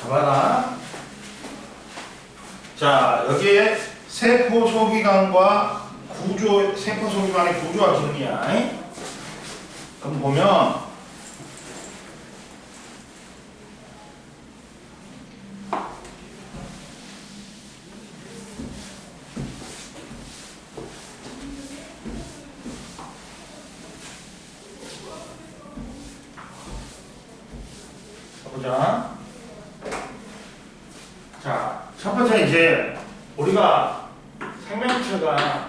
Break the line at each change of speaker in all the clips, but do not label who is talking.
잡아라. 자, 여기에 세포 소기관과 세포 소기관의 구조와 기능이야. 그럼 보면 보자. 자, 첫 번째 이제 우리가 생명체가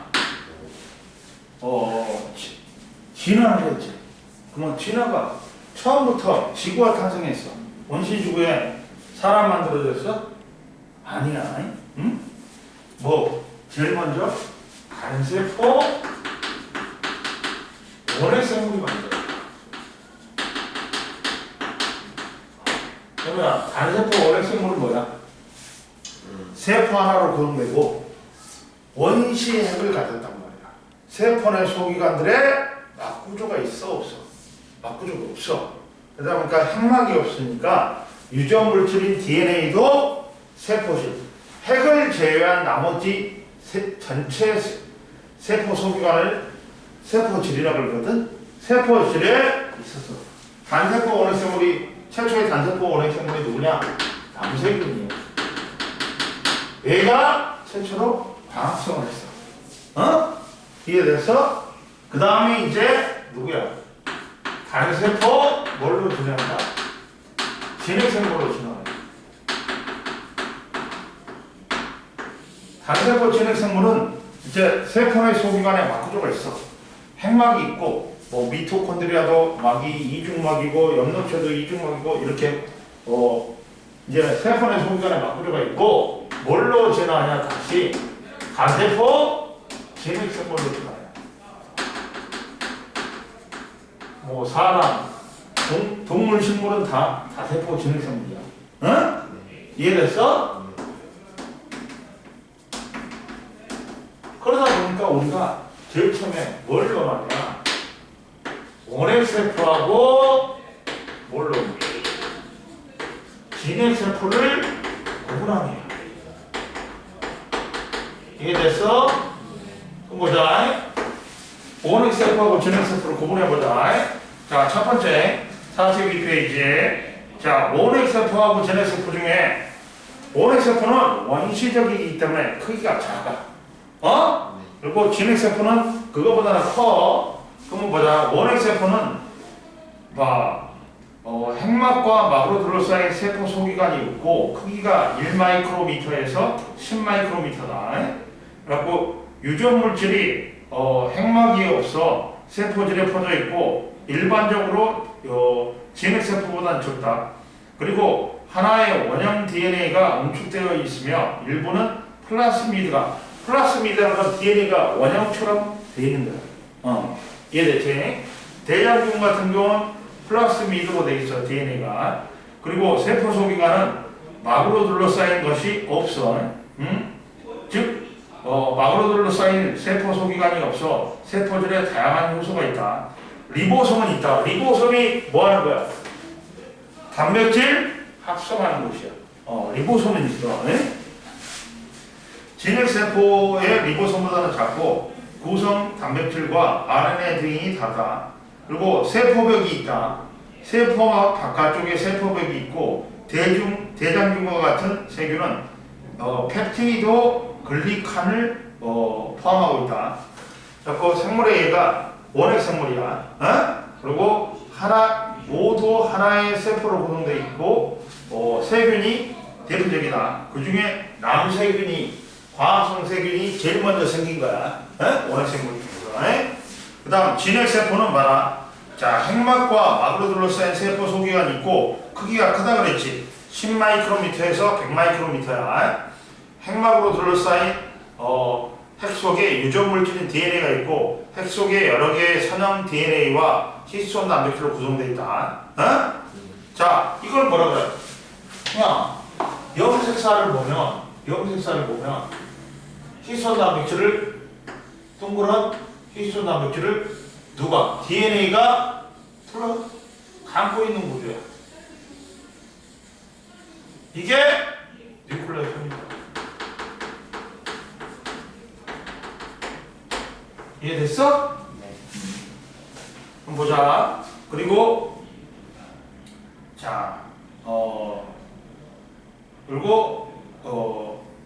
진화를 했지. 그러면 진화가 처음부터 지구가 탄생했어. 원시지구에 사람 만들어졌어? 아니야. 응? 뭐 제일 먼저 간세포 원핵생물이 만들어. 그러면 간세포 원핵생물은 뭐야? 세포 하나로 구성되고 원시핵을 가졌단 말이야. 세포 내 소기관들의 막구조가 있어 없어? 막구조가 없어. 그러다 보니까 핵막이 없으니까 유전물질인 DNA도 세포질. 핵을 제외한 나머지 전체 세포 소기관을 세포질이라고 그러거든. 세포질에 있었어. 단세포 원핵생물이 최초의 단세포 원핵생물이 누구냐? 남세균이에요. 얘가 최초로 광합성을 했어. 이해됐어? 그 다음에 이제 누구야? 단세포 뭘로 진행한다? 진핵생물로 진행해. 단세포 진핵생물은 이제 세포 내 소기관에 막구조가 있어. 핵막이 있고 뭐 미토콘드리아도 막이 이중막이고 엽록체도 이중막이고 이렇게 이제 세포 내 소기관에 막구조가 있고 뭘로 진화하냐? 다시 간세포 진핵생물로 진화해. 뭐 사람, 동물, 식물은 다 다세포 진핵생물이야. 응? 이해됐어? 그러다 보니까 우리가 제일 처음에 뭘 논하냐? 원핵세포하고 뭘로? 진핵세포를 구분하냐? 이해됐어? 그럼 보자. 원핵세포하고 진핵세포를 구분해보자. 자, 첫 번째 42페이지에 자, 원핵세포하고 진핵세포 중에 원핵세포는 원시적이기 때문에 크기가 작아. 그리고 진핵세포는 그거보다는 커. 그러면 보자. 원핵세포는 핵막과 막으로 둘러싸인 세포 소기관이 있고 크기가 1마이크로미터에서 10마이크로미터다. 그래갖고 유전물질이 핵막이 없어 세포질에 퍼져 있고 일반적으로 진핵세포보다는 적다. 그리고 하나의 원형 DNA가 응축되어 있으며 일부는 플라스미드라는 건 DNA가 원형처럼 되어 있는 거야. 이해됐지? 대장균 같은 경우는 플라스미드로 되어 있어, DNA가. 그리고 세포 소기관은 막으로 둘러싸인 것이 없어. 즉 막으로 둘러싸인 세포 소기관이 없어 세포질에 다양한 요소가 있다. 리보솜은 있다. 리보솜이 뭐 하는 거야? 단백질 합성하는 곳이야. 리보솜은 있어. 진핵세포의 리보솜보다는 작고 구성 단백질과 RNA 등이 다르다. 그리고 세포벽이 있다. 세포 바깥쪽에 세포벽이 있고 대장균과 같은 세균은 펩티도 글리칸을 포함하고 있다. 그리고 생물의 얘가 원핵생물이야. 그리고 모두 하나의 세포로 구성되어 있고 세균이 대표적이다. 그 중에 남세균이 과합성 세균이 제일 먼저 생긴 거야. 원핵생물이. 그 다음 진핵세포는 봐라. 자, 핵막과 막으로 둘러싸인 세포 소기관이 있고 크기가 크다 그랬지. 10마이크로미터에서 100마이크로미터야. 핵막으로 둘러싸인 핵 속에 유전물질인 DNA가 있고 핵 속에 여러 개의 선형 DNA와 히스톤 단백질로 구성되어 있다. 자, 이걸 뭐라 그래? 그냥 염색사를 보면 히스톤 단백질을 동그란 히스톤 단백질을 누가? DNA가 감고 있는 구조야. 이게 뉴클레오의 편입니다. 이해됐어?
네.
그럼 보자. 그리고 자, 그리고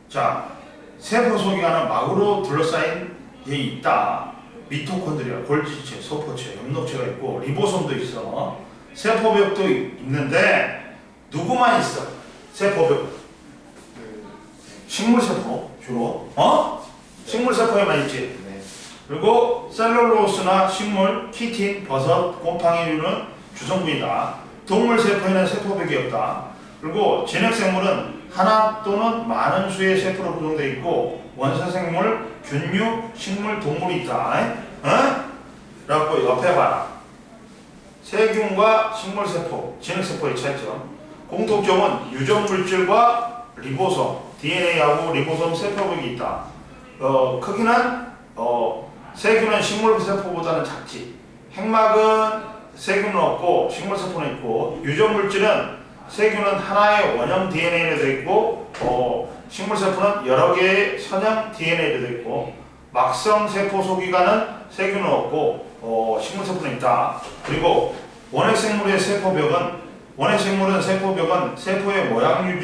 자, 세포 속에 하나 막으로 둘러싸인 게 있다. 미토콘드리아, 골지체, 소포체, 엽록체가 있고 리보솜도 있어. 세포벽도 있는데 누구만 있어? 세포벽. 식물세포 주로. 식물세포에만 있지.
네.
그리고 셀룰로스나 식물, 키틴, 버섯, 곰팡이류는 주성분이다. 동물 세포에는 세포벽이 없다. 그리고 진핵생물은 하나 또는 많은 수의 세포로 구성되어 있고 원소생물, 균류, 식물, 동물이 있다. 라고 옆에 봐라. 세균과 식물세포, 진핵세포의 차이점. 공통점은 유전물질과 리보솜, DNA하고 리보솜 세포벽이 있다. 크기는 세균은 식물세포보다는 작지. 핵막은 세균은 없고 식물세포는 있고, 유전물질은 세균은 하나의 원형 DNA로 되어 있고 식물세포는 여러 개의 선형 DNA로 되어 있고, 막성세포 소기관은 세균은 없고 식물세포는 있다. 그리고 원핵생물의 원핵생물은 세포벽은 세포의 모양을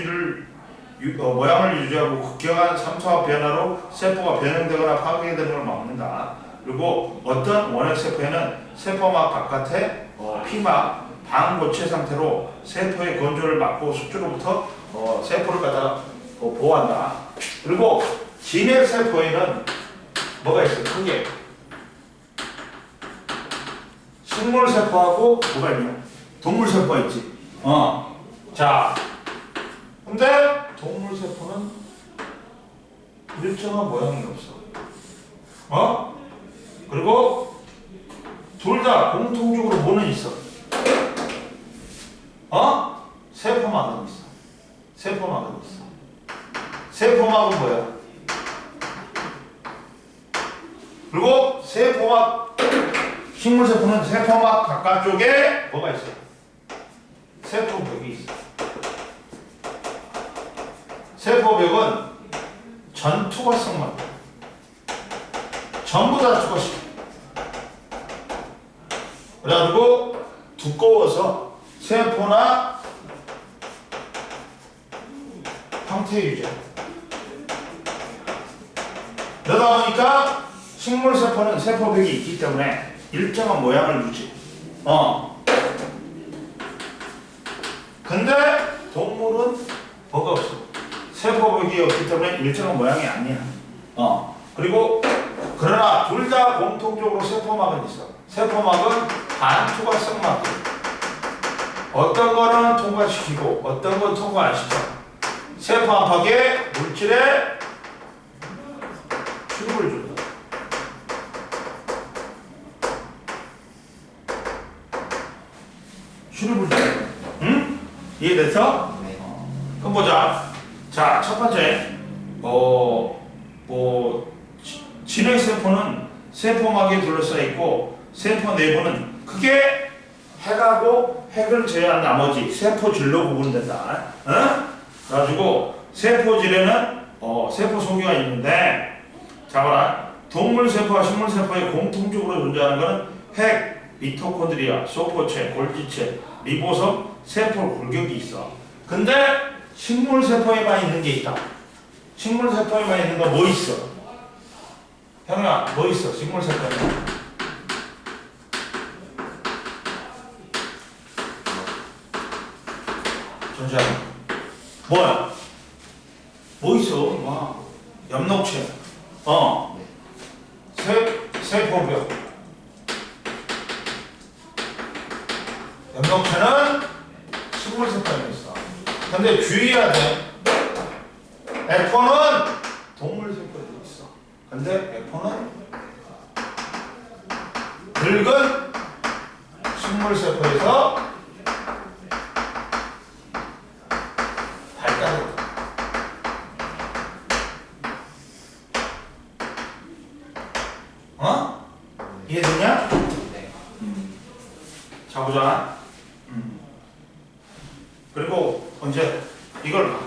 유지하고 급격한 삼투압 변화로 세포가 변형되거나 파괴되는 걸 막는다. 그리고 어떤 원핵세포에는 세포막 바깥에 피막, 방고체 상태로 세포의 건조를 막고 숙주로부터 세포를 갖다가 보호한다. 그리고 진핵세포에는 뭐가 있어요? 크게 식물세포하고 뭐가 있냐? 동물세포가 있지. 자, 근데 동물세포는 일정한 모양이 없어. 그리고 둘 다 공통적으로 뭐는 있어? 세포막은 있어. 세포막은 있어. 세포막은 뭐야? 그리고 식물세포는 세포막 바깥쪽에 뭐가 있어? 세포벽이 있어. 세포벽은 전투과성만 전부 다 투과식. 그래가지고 두꺼워서 세포나 형태 유지. 그러다 보니까 식물세포는 세포벽이 있기 때문에 일정한 모양을 유지. 근데 동물은 뭐가 없어. 세포벽이 없기 때문에 일정한 모양이 아니야. 그리고 그러나 둘 다 공통적으로 세포막은 있어. 세포막은 반투과성 막. 어떤 거는 통과시키고 어떤 건 통과 안 시켜. 세포 안팎의 물질에 출입을 준다. 출입을 준다. 응? 이해됐어?
네.
그럼 보자. 자, 첫 번째, 진핵세포는 세포막에 둘러싸여 있고, 세포 내부는 크게 핵하고 핵을 제외한 나머지 세포질로 구분된다. 그래가지고 세포질에는 세포 소기가 있는데, 자 봐라. 동물세포와 식물세포에 공통적으로 존재하는 것은 핵, 미토콘드리아, 소포체, 골지체, 리보솜, 세포 굴격이 있어. 근데 식물세포에만 있는 게 있다. 식물세포에만 있는 거 뭐 있어? 형아, 뭐 있어? 식물세포에만. 잠시만. 뭐야? 뭐 있어? 와. 엽록체. 세포벽. 엽록체는 식물세포에 있어. 근데 주의해야 돼. 에포는 동물세포에 있어. 근데 에포는 늙은 식물세포에서 발달했다. 이해되냐?
네.
자, 보자. 그리고 이제 이걸 봐.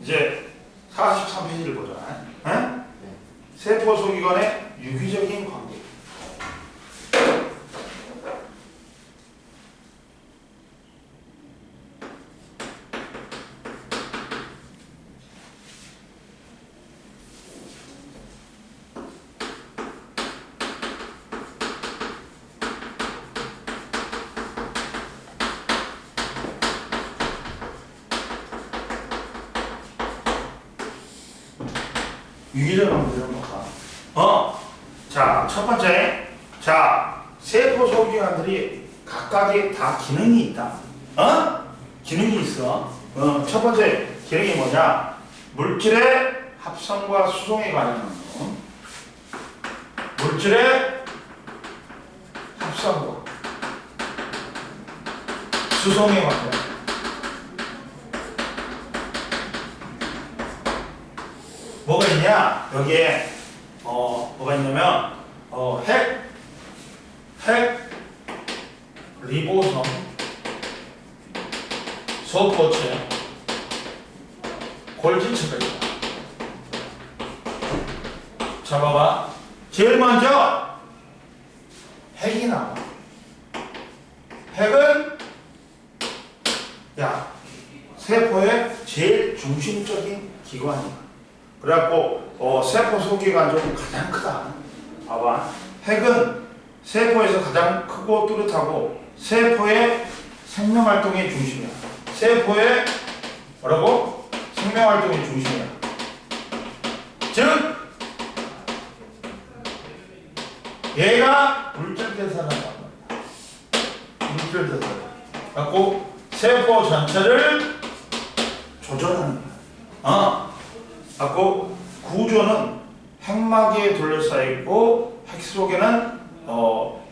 이제 43페이지를 보자. 에? 세포 소기관의 유기적인 관계. 유기적인 관계를 한번 봐. 자, 첫 번째. 자, 세포 소기관들이 각각의 다 기능이 있다. 기능이 있어. 첫 번째 기능이 뭐냐? 물질의 합성과 수송에 관한 거. 물질의 합성과 수송에 관한 거. 뭐가 있냐? 여기에 뭐가 있냐면 핵 리보솜 소포체 골지체가 있다. 자, 봐봐. 제일 먼저 핵이 나와. 핵은 세포의 제일 중심적인 기관이야. 그래갖고 세포 소기관 중 가장 크다. 봐봐. 핵은 세포에서 가장 크고 뚜렷하고 세포의 생명활동의 중심이야. 세포의 뭐라고? 생명활동의 중심이야. 즉 얘가 물질 대사를 한다. 물질 대사. 그래갖고 세포 전체를 조절하는 거야. 갖고 구조는 핵막에 둘러싸여 있고 핵 속에는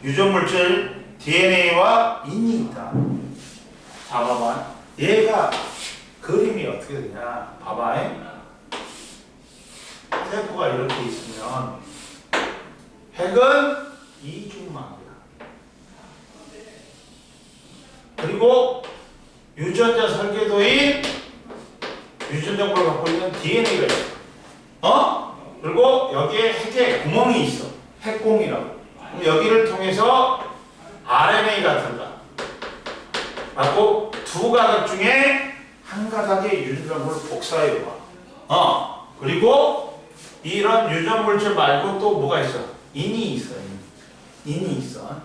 유전물질 DNA와 인이 있다. 자, 봐봐. 얘가 그림이 어떻게 되냐? 봐봐. 세포가 이렇게 있으면 핵은 이중막이야. 그리고 유전자 설계도인 유전 정보를 갖고 있는 DNA가 있어. 그리고 여기에 핵에 구멍이 있어. 핵공이라고. 그럼 여기를 통해서 RNA가 들어가. 갖고 두 가닥 중에 한 가닥의 유전 정보를 복사해 봐. 그리고 이런 유전 물질 말고 또 뭐가 있어? 인이 있어. 인이 있어.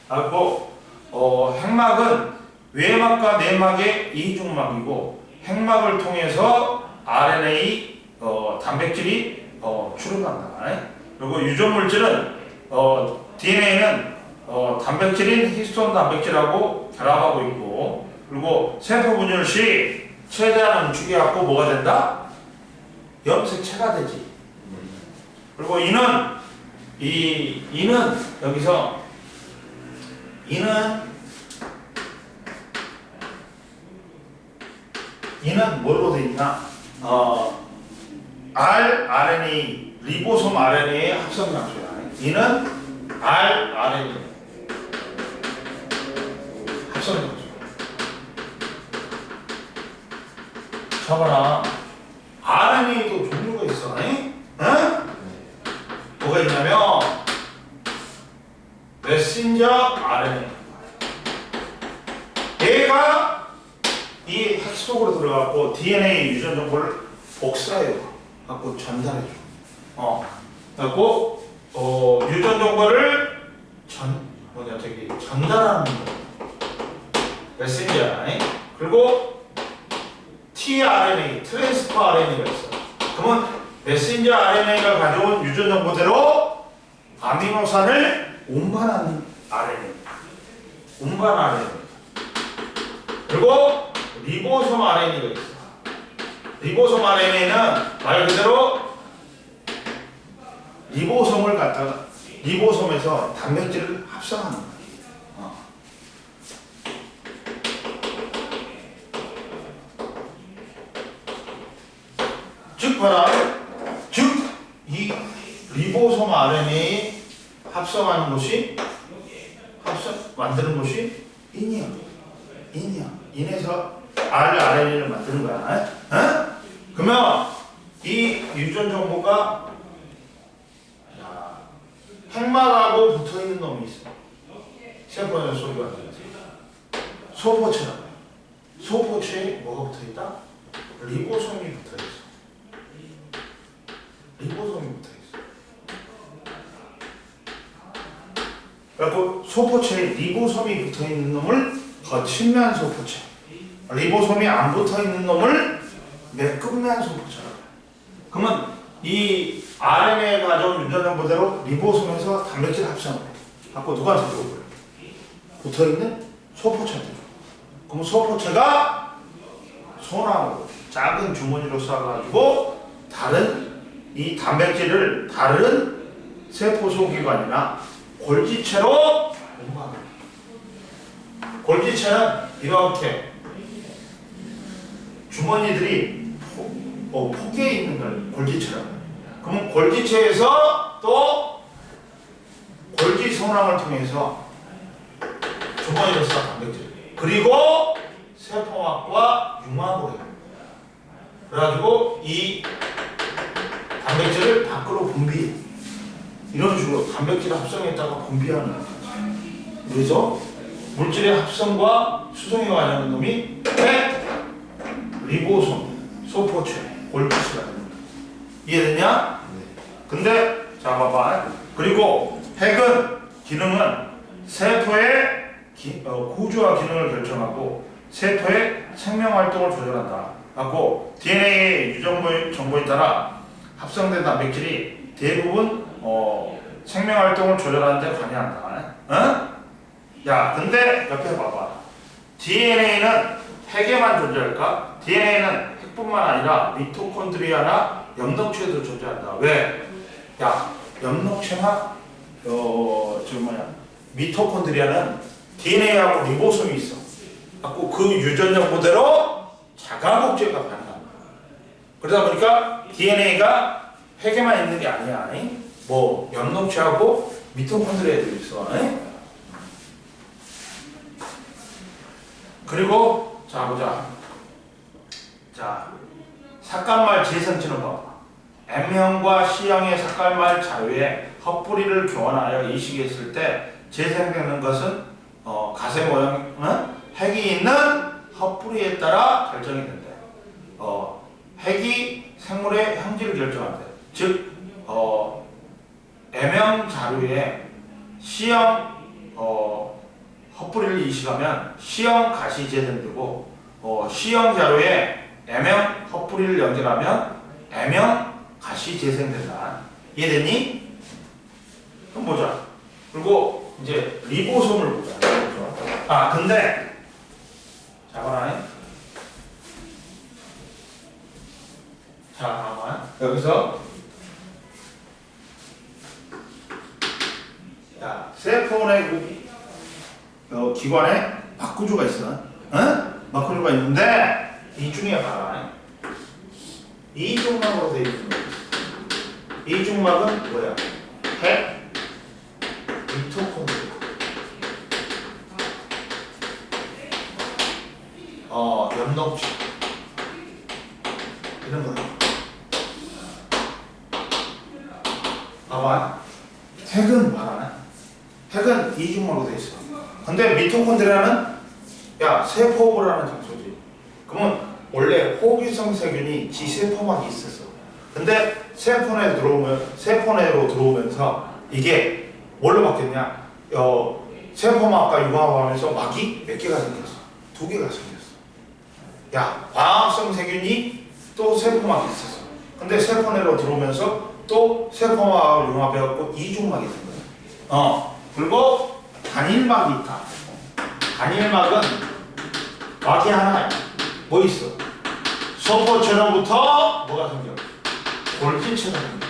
갖고 핵막은 외막과 내막의 이중막이고 핵막을 통해서 RNA 단백질이 출현한다. 그리고 유전물질은 DNA는 단백질인 히스톤 단백질하고 결합하고 있고, 그리고 세포 분열 시 최대한 움직여갖고 뭐가 된다? 염색체가 되지. 그리고 이는 여기서 이는 뭘로 되어 있나? rRNA, 리보솜 RNA의 합성 장소야. 이는 rRNA 합성 장소. 봐봐라. RNA도 종류가 있어. 뭐가 있냐면 메신저 RNA. 얘가 이 핵 속으로 들어가고 DNA 유전 정보를 복사해요. 갖고 전달해줘. 갖고 유전 정보를 전달하는 거. 메신저 RNA. 그리고 tRNA, 트랜스퍼 RNA가 있어. 그러면 메신저 RNA가 가져온 유전 정보대로 아미노산을 운반하는 RNA. 운반 RNA. 그리고 리보솜 RNA가 있어. 리보솜 RNA는 말 그대로 리보솜을 갖다가 리보솜에서 단백질을 합성하는 거야. 즉 봐라. 즉 이 리보솜 RNA 합성하는 것이 만드는 것이 인이야. 인에서 RNA를 만드는 거야. 어? 그러면 이 유전 정보가 핵막하고 붙어 있는 놈이 있어. 세포는 소리가 안 들리지. 소포체라고 해요. 소포체에 뭐가 붙어 있다? 리보솜이 붙어 있어. 리보솜이 붙어 있어. 그래서 소포체에 리보솜이 붙어 있는 놈을 거친면 소포체. 리보솜이 안 붙어 있는 놈을 매끈면 소포체라고 해요. 그러면 이 RNA 가져온 유전 정보대로 리보솜에서 단백질 합성을 갖고 누구한테 들어올 거예요? 붙어 있는 소포체한테. 그럼 소포체가 소나무 작은 주머니로 쏴가지고 다른 이 단백질을 다른 세포 소기관이나 골지체로 공부합니다. 골지체는 이렇게 주머니들이 폭에 있는 걸 골지체라고 해요. 그럼 골지체에서 또 골지 소낭을 통해서 주머니로 쏴 단백질. 그리고 세포막과 융합을 해요. 그래가지고 이 단백질을 밖으로 분비해. 이런 식으로 단백질 합성했다가 분비하는 거죠. 그래서 물질의 합성과 수송에 관여하는 놈이 핵, 리보솜, 소포체, 골지체가 됩니다. 이해됐냐? 근데 자 봐봐. 그리고 핵은 기능은 세포의 구조와 기능을 결정하고 세포의 생명 활동을 조절한다. 하고 DNA의 유전 정보에 따라 합성된 단백질이 대부분 생명 활동을 조절하는 데 관여한다. 어? 야, 근데 옆에 봐봐. DNA는 핵에만 존재할까? DNA는 핵뿐만 아니라 미토콘드리아나 엽록체에도 존재한다. 왜? 야, 엽록체나 미토콘드리아는 DNA하고 리보솜이 있어. 갖고 그 유전 정보대로 자가 복제가 가능합니다. 그러다 보니까 DNA가 핵에만 있는 게 아니야. 뭐 엽록체하고 미토콘드리아도 있어. 그리고 자 보자. 자, 삭간말 재생치는 법. M형과 C형의 삭간말 자유에 헛뿌리를 교환하여 이식했을 때 재생되는 것은 가세 모양, 핵이 있는 헛뿌리에 따라 결정이 된대. 핵이 생물의 형질을 결정한대. 즉, M형 자료에 C형 헛뿌리를 이식하면 C형 가시 재생되고, C형 자료에 M형 헛뿌리를 연결하면 M형 가시 재생된다. 이해됐니? 그럼 보자. 그리고 이제 리보솜을 보자. 아, 근데 자거나. 자, 여기서 야, 세포 내 기관에 막구조가 있어. 막구조가 있는데 이 중에 봐라. 이중막으로 되어 있는 거. 이중막은 뭐야? 핵, 미토콘드리아. 엽록체. 이런 거야. 봐봐. 핵은 봐라. 핵은 이중막으로 되어 있어. 근데 미토콘드리아는 야, 세포를 하는 장소지. 그러면 원래 호기성 세균이 지세포막이 있었어. 근데 세포 내로 들어오면서 이게 뭘로 바뀌었냐? 세포막과 융합하면서 막이 몇 개가 생겼어? 2개가 생겼어. 야, 광합성 세균이 또 세포막이 있었어. 근데 세포 내로 들어오면서 또 세포막을 융합해갖고 이중막이 된 거야. 그리고 단일막이 있다. 단일막은 막이 하나야. 뭐 있어? 소포체로부터 뭐가 생겨? 골진체가 생겨.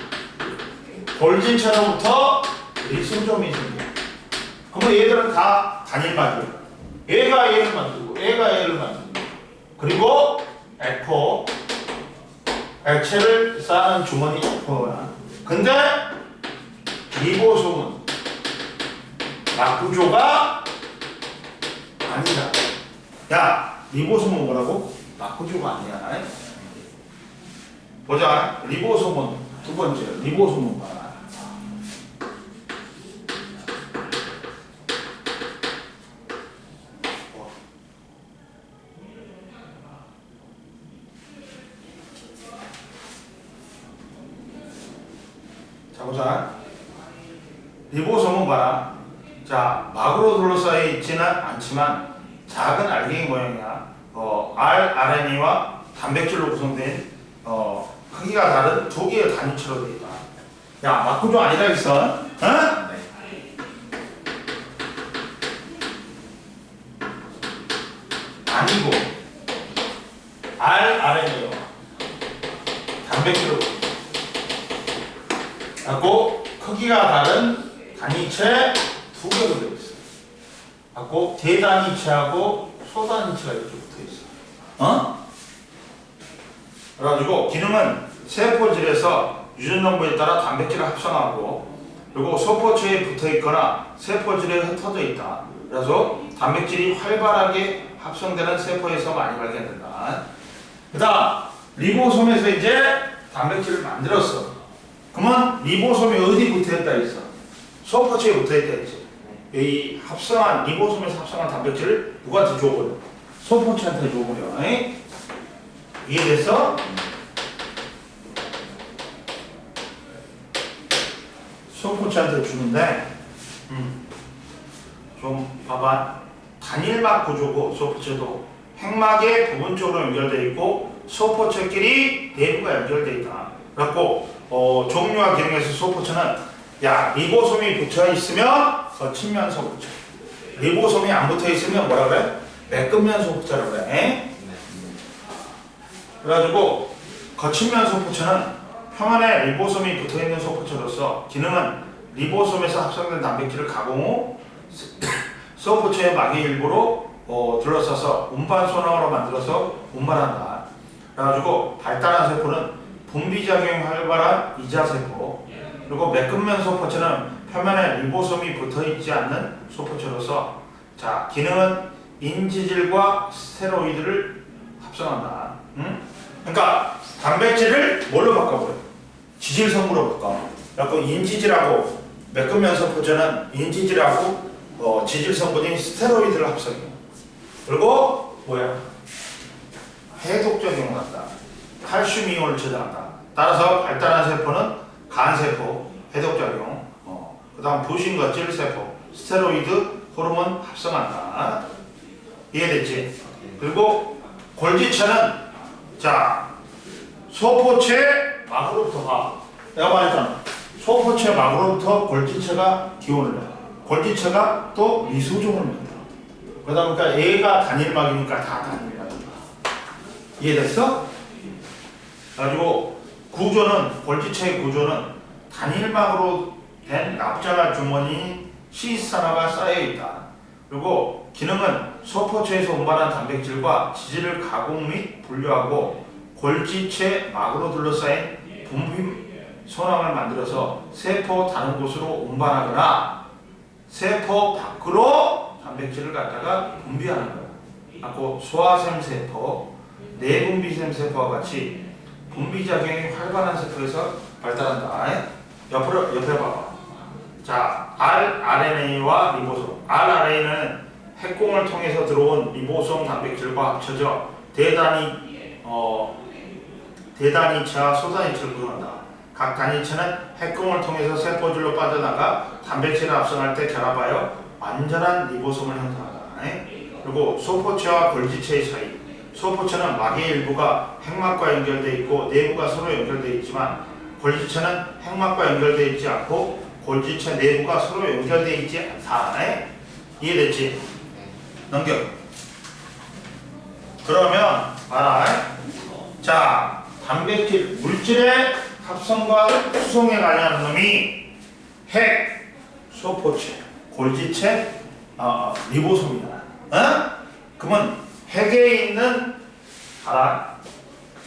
골진체로부터 리소솜이 생겨. 그러면 얘들은 다 단일막이야. 얘가 얘를 만들고 얘가 얘를 만들고 그리고 에코 액체를 쌓는 주머니 에코야. 근데 리보솜은 막구조가 아니다. 야, 리보솜은 뭐라고? 막구조가 아니야. 보자. 리보솜은 두 번째. 리보솜은 봐라. 자, 보자. 리보솜은 봐라. 자, 막으로 둘러싸여 있지는 않지만 작은 알갱이 모양이야. RNA와 단백질로 구성된 크기가 다른 두 개의 단위체로 되어 있다. 야, 막구조 아니라 했어? 어?
네.
아니고 RNA와 단백질로 갖고 크기가 다른 단위체 두 개로 되어 있어. 갖고 대단위체하고 소단위체가 이렇게 붙어 있어. 그래가지고 기능은 세포질에서 유전 정보에 따라 단백질을 합성하고 그리고 소포체에 붙어 있거나 세포질에 흩어져 있다. 그래서 단백질이 활발하게 합성되는 세포에서 많이 발견된다. 그다음 리보솜에서 이제 단백질을 만들었어. 그러면 리보솜이 어디 붙어 있다 했어? 소포체에 붙어 있다 했지. 이 합성한 리보솜에서 합성한 단백질을 누구한테 줘버려? 소포체한테 줘버려. 이해됐어? 소포체한테 주는데 좀 봐봐. 단일막 구조고 소포체도 핵막에 부분적으로 연결되어 있고 소포체끼리 내부가 연결되어 있다. 그래갖고 종류와 기능에서 소포체는 야 리보솜이 붙어 있으면 거친면 소포체, 리보솜이 안 붙어 있으면 뭐라 그래? 매끈면 소포체라고 그래. 그래가지고 거친면 소포체는 표면에 리보솜이 붙어 있는 소포체로서 기능은 리보솜에서 합성된 단백질을 가공 후 소포체의 막의 일부로 둘러싸서 운반 소囊으로 만들어서 운반한다. 그래가지고 발달한 세포는 분비작용이 활발한 이자세포, 그리고 매끈면 소포체는 표면에 리보솜이 붙어있지 않는 소포체로서 자 기능은 인지질과 스테로이드를 합성한다. 그러니까 단백질을 뭘로 바꿔버려? 지질성으로 바꿔. 그래서 인지질하고 매끈면 소포체는 인지질하고 지질 성분인 스테로이드를 합성해. 그리고 뭐야? 해독작용을 한다. 칼슘 이온을 저장한다. 따라서 발달한 세포는 간세포, 해독작용, 그 다음 부신거질 세포, 스테로이드, 호르몬 합성한다. 이해됐지? 그리고 골지체는 자 소포체 막으로부터 봐. 내가 말했잖아. 소포체 막으로부터 골지체가 기원을 내. 골지체가 또 미소종을 만들어. 그러다 보니까 A가 단일막이니까 다 단일막이야. 이해됐어? 그래가지고 구조는 골지체의 구조는 단일막으로 된 납작한 주머니 시스타나가 쌓여있다. 그리고 기능은 소포체에서 운반한 단백질과 지질을 가공 및 분류하고 골지체 막으로 둘러싸인 분비 소囊을 만들어서 세포 다른 곳으로 운반하거나 세포 밖으로 단백질을 갖다가 분비하는 거야. 그리고 소화샘세포, 내분비샘세포와 같이 분비작용이 활발한 세포에서 발달한다. 옆에 봐봐. 자, rRNA와 리보솜. rRNA는 핵공을 통해서 들어온 리보솜 단백질과 합쳐져 대단위체와 소단위체를 구성한다. 각 단위체는 핵공을 통해서 세포질로 빠져나가 단백질을 합성할 때 결합하여 완전한 리보솜을 형성한다. 그리고 소포체와 골지체의 차이. 소포체는 막의 일부가 핵막과 연결되어 있고 내부가 서로 연결되어 있지만 골지체는 핵막과 연결되어 있지 않고 골지체 내부가 서로 연결되어 있지 않다. 이해됐지? 넘겨. 그러면 봐라. 자, 단백질 물질의 합성과 수송에 관여하는 놈이 핵, 소포체, 골지체, 리보솜이다. 그러면 핵에 있는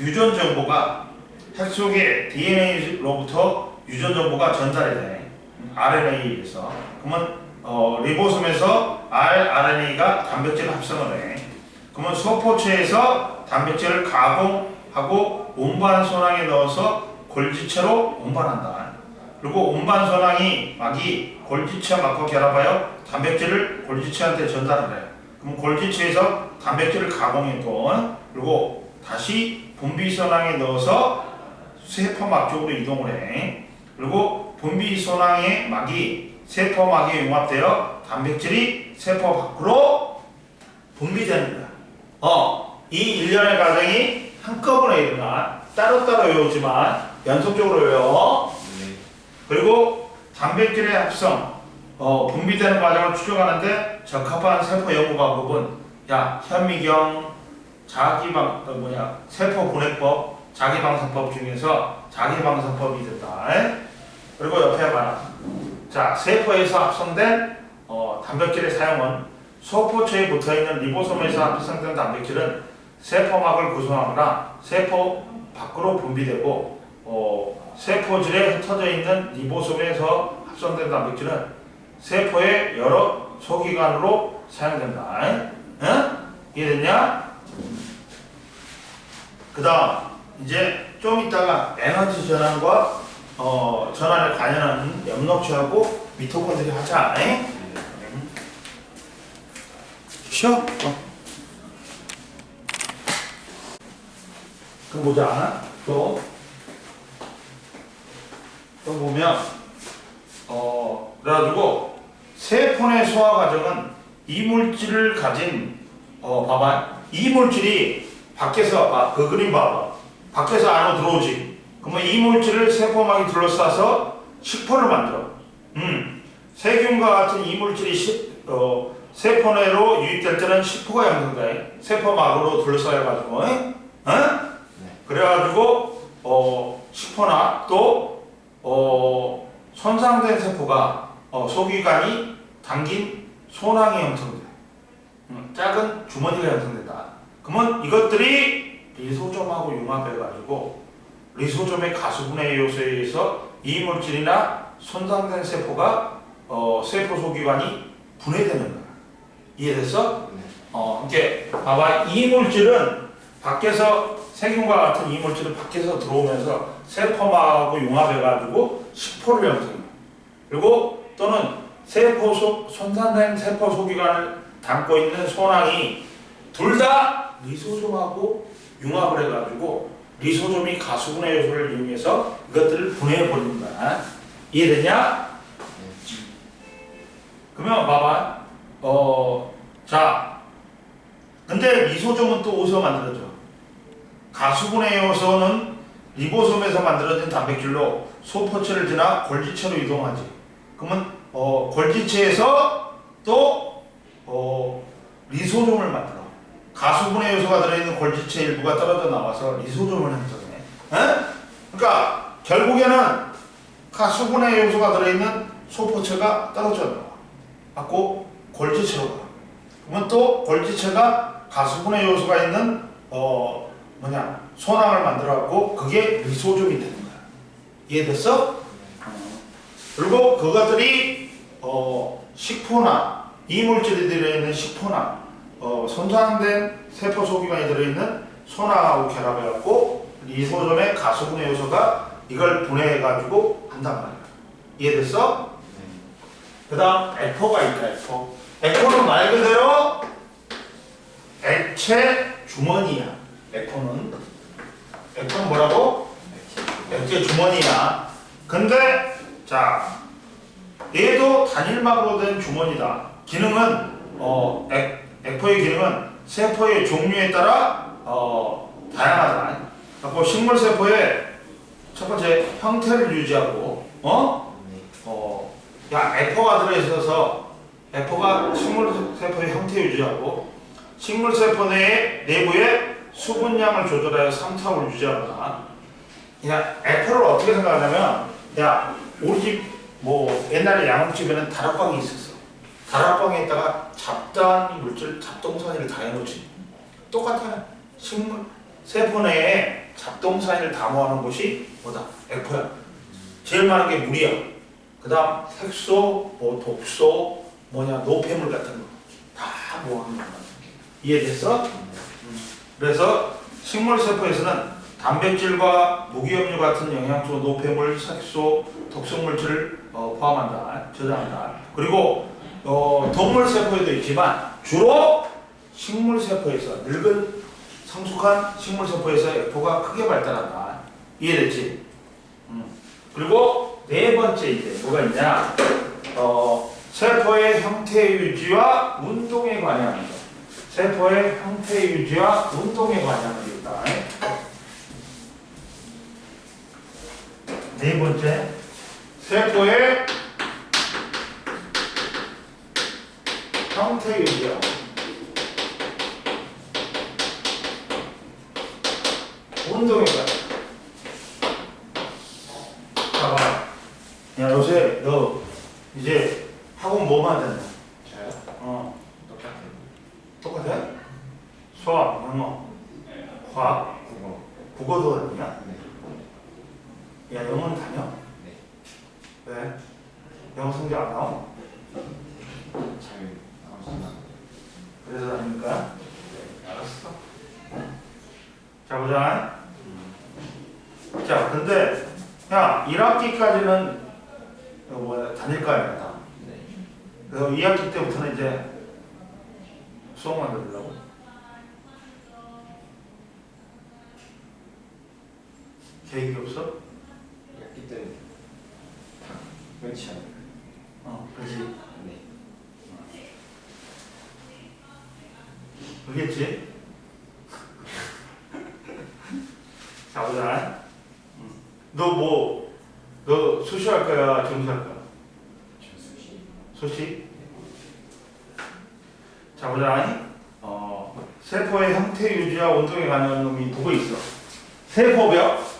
유전 정보가 핵 속의 DNA로부터 유전 정보가 전달이 돼. RNA에 의해서. 그러면 리보솜에서 rRNA가 단백질 합성을 해. 그러면 소포체에서 단백질을 가공하고 운반 손항에 넣어서 골지체로 운반한다. 그리고 운반 손항이 막이 골지체와 막과 결합하여 단백질을 골지체한테 전달을 해요. 그럼 골지체에서 단백질을 가공했고 그리고 다시 분비선항에 넣어서 세포막 쪽으로 이동을 해. 그리고 분비선항의 막이 세포막에 융합되어 단백질이 세포 밖으로 분비됩니다. 이 일련의 과정이 한꺼번에 일어나 따로따로 외우지만 연속적으로 외워. 그리고 단백질의 합성, 분비되는 과정을 추적하는데 적합한 세포 연구 방법은 현미경, 세포 분해법, 자기방사법 중에서 자기방사법이 됐다. 그리고 옆에 봐라. 자, 세포에서 합성된 단백질의 사용은 소포체에 붙어있는 리보솜에서 합성된 단백질은 세포막을 구성하거나 세포 밖으로 분비되고 세포질에 흩어져 있는 리보솜에서 합성된 단백질은 세포의 여러 소기관으로 사용된다. 이해됐냐? 그 다음 이제 좀 이따가 에너지 전환과 전환에 관련한 엽록체하고 미토콘드리아 하자. 쉬어? 그럼 보자. 또 보면 그래가지고 세포 내 소화 과정은 이물질을 가진 봐봐. 이물질이 밖에서 그 그림 봐봐. 밖에서 안으로 들어오지. 그러면 이물질을 세포막이 둘러싸서 식포를 만들어. 세균과 같은 이물질이 세포 내로 유입될 때는 식포가 형성돼. 세포막으로 둘러싸여가지고, 그래가지고 식포나 또 손상된 세포가 소기관이 담긴 소낭이 형성돼. 작은 주머니가 형성된다. 그러면 이것들이 리소좀하고 융합해가지고 리소좀의 가수분해 요소에 의해서 이물질이나 손상된 세포가 세포 소기관이 분해되는 거야. 이해됐어? 이렇게 봐봐. 이물질은 밖에서 세균과 같은 이물질은 밖에서 들어오면서 세포막하고 융합해가지고 식포를 형성해. 그리고 또는 손상된 세포 소기관을 담고 있는 소낭이 둘 다 리소좀하고 융합을 해가지고 리소좀이 가수분해 요소를 이용해서 이것들을 분해해버린다. 이해됐냐? 그러면 봐봐. 자, 근데 리소좀은 또 어디서 만들어져? 가수분해 요소는 리보솜에서 만들어진 단백질로 소포체를 지나 골지체로 이동하지. 그러면 골지체에서 또 리소좀을 만들어. 가수분해 요소가 들어있는 골지체 일부가 떨어져 나와서 리소좀을 형성해. 그러니까 결국에는 가수분해 요소가 들어있는 소포체가 떨어져 나와. 갖고 골지체로 가. 그러면 또 골지체가 가수분해 요소가 있는 소낭을 만들어갖고 그게 리소좀이 되는 거야. 이해됐어? 그리고 그것들이 식포나 이물질이 들어있는 식포나 손상된 세포 소기관이 들어있는 소낭하고 결합해갖고 리소좀의 가수분해 요소가 이걸 분해해가지고 한단 말이야. 이해됐어? 그 다음 에포가 있다. 에포는 말 그대로 액체 주머니야. 에포는 뭐라고? 액체 주머니야. 근데 자, 얘도 단일막으로 된 주머니다. 기능은 에포의 기능은 세포의 종류에 따라 다양하다. 그리고 식물 세포의 첫 번째 형태를 유지하고 에포가 들어있어서 에포가 식물 세포의 형태 유지하고 식물 세포 내부의 수분량을 조절하여 삼투압을 유지하거나. 에포를 어떻게 생각하냐면 우리 집 옛날에 양옥집에는 다락방이 있었어. 다락방에다가 잡다한 물질 잡동사니를 다 해놓지. 똑같아. 식물 세포 내에 잡동사니를 다 모아놓은 곳이 뭐다? 에포야. 제일 많은 게 물이야. 그 다음 색소, 독소, 노폐물 같은 거 다 모아놓은 거야. 이해됐어? 그래서 식물세포에서는 단백질과 무기염류 같은 영양소, 노폐물, 색소, 독성물질을 포함한다, 저장한다. 그리고 동물세포에도 있지만 주로 식물세포에서 늙은 성숙한 식물세포에서 F가 크게 발달한다. 이해됐지? 그리고 네 번째 이제 뭐가 있냐? 세포의 형태 유지와 운동에 관여하는 것. 세포의 형태 유지와 운동에 관여하는 게 있다. 네 번째, 세포의 형태 유지와 운동에 관여. 봐봐. 야, 요새 너 이제 학원 뭐만 하냐?
저요?
똑같아? 수학, 영어, 과학,
국어.
국어도 하냐?
네.
야, 영어는 다녀?
네.
왜? 영어 성적 안 나와?
잘 나오시나?
그래서 다닙니까? 알았어. 자, 보자. 자, 근데 야, 1학기까지는 다닐 거 아니야.
네.
그래서 2학기 때부터는 이제 수업만 들으려고. 계획이 없어?
학기 때 그렇지 않을까요?
그렇지.
네.
그겠지? 자, 보자. 너 수시 할 거야, 정시 할 거야?
저 수시.
수시? 자, 보자. 세포의 형태 유지와 운동에 관한 놈이 두고 있어. 세포벽,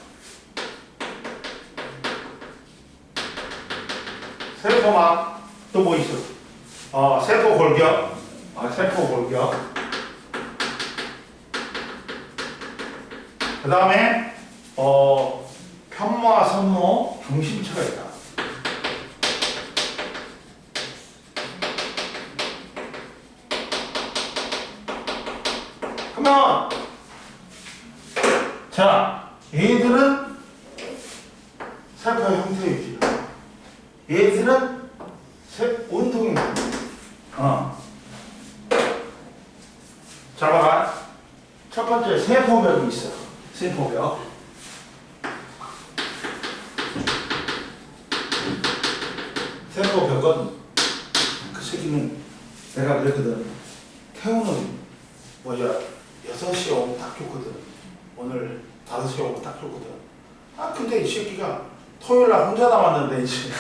세포막, 또 뭐 있어? 세포 골격, 세포 골격. 그 다음에 편모와 선모, 중심체가 있다. 그러면 자, 얘들은 세포의 형태 유지, 얘들은 운동이 자, 봐봐. 첫 번째 세포벽이 있어. 세포벽. 세포벽은 그 새끼는 내가 그랬거든. 태우는 6시에 오면 딱 좋거든. 오늘 5시에 오면 딱 좋거든. 근데 이 새끼가 토요일날 혼자 남았는데 이제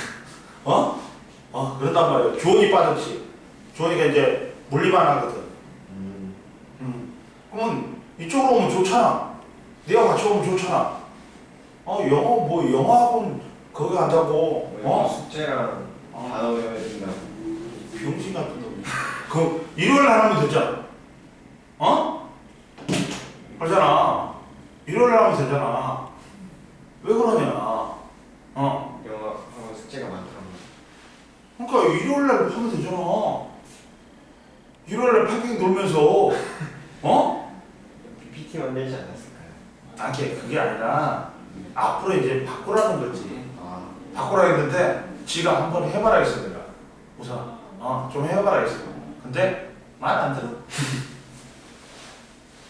그런단 말이야. 주원이 빠졌지. 주원이가 이제 물리만 하거든. 그러면 이쪽으로 오면 좋잖아. 네가 같이 오면 좋잖아. 영어 학원 거기 간다고.
숙제랑 단어 외워야 된다고.
병신 같은 놈이. 그 일요일 날 하면 되잖아. 그러잖아. 일요일 날 하면 되잖아. 왜 그러냐?
영어 숙제가 많더라고요.
그러니까 일요일 날 하면 되잖아. 일요일 날 팽팽 놀면서
PPT 만들지 않았을까요?
그게 아니라 앞으로 이제 바꾸라는 거지.
아,
바꾸라 했는데 지가 한번 해봐라 했어 내가. 우선 좀 해봐라 했어. 근데 말 안 들어.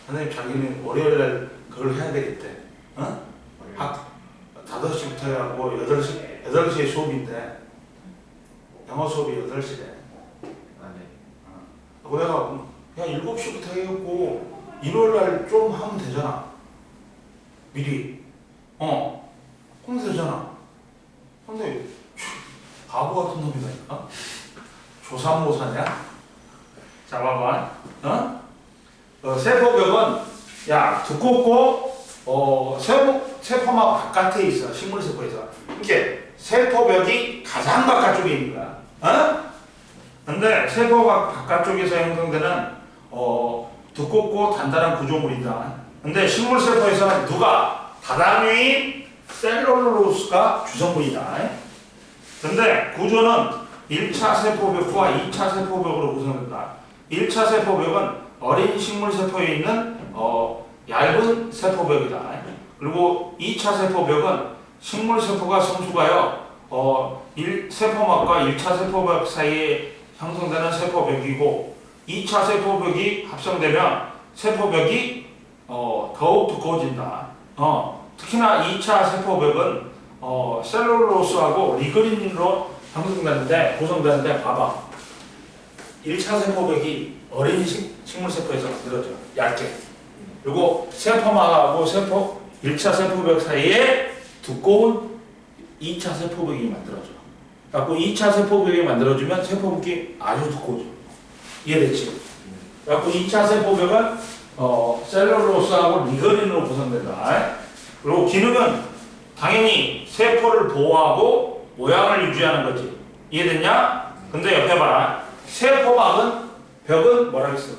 선생님 자기는 월요일날 그걸 해야 되겠대. 5시부터 해갖고 8시에 수업인데 영어 수업이 8시래.
아, 네.
그래가 야 7시부터 해갖고 일요일날 좀 하면 되잖아. 미리. 그럼 되잖아. 근데 바보 같은 놈이라니까. 조삼모사냐? 자, 봐봐. 세포벽은 야 두껍고 세포막 바깥에 있어. 식물세포에서. 이렇게 세포벽이 가장 바깥쪽에 있는 거야. 근데 세포가 바깥쪽에서 형성되는 두껍고 단단한 구조물이다. 근데 식물세포에서는 누가 다당류인 셀룰로스가 주성분이다. 근데 구조는 1차 세포벽과 2차 세포벽으로 구성된다. 1차 세포벽은 어린 식물세포에 있는 큰 세포벽이다. 그리고 2차 세포벽은 식물 세포가 성수가요. 세포막과 1차 세포벽 사이에 형성되는 세포벽이고 2차 세포벽이 합성되면 세포벽이 더욱 두꺼워진다. 특히나 2차 세포벽은 셀룰로스하고 리그린으로 형성되는데 구성되는데 봐봐. 1차 세포벽이 어린 식물 세포에서 만들어져 얇게. 그리고 세포막하고 1차 세포벽 사이에 두꺼운 2차 세포벽이 만들어져. 그래서 2차 세포벽이 만들어지면 세포벽이 아주 두꺼워져. 이해됐지? 그래서 2차 세포벽은 셀룰로스하고 리그린으로 구성된다. 그리고 기능은 당연히 세포를 보호하고 모양을 유지하는 거지. 이해됐냐? 근데 옆에 봐라. 벽은 뭐라 했어?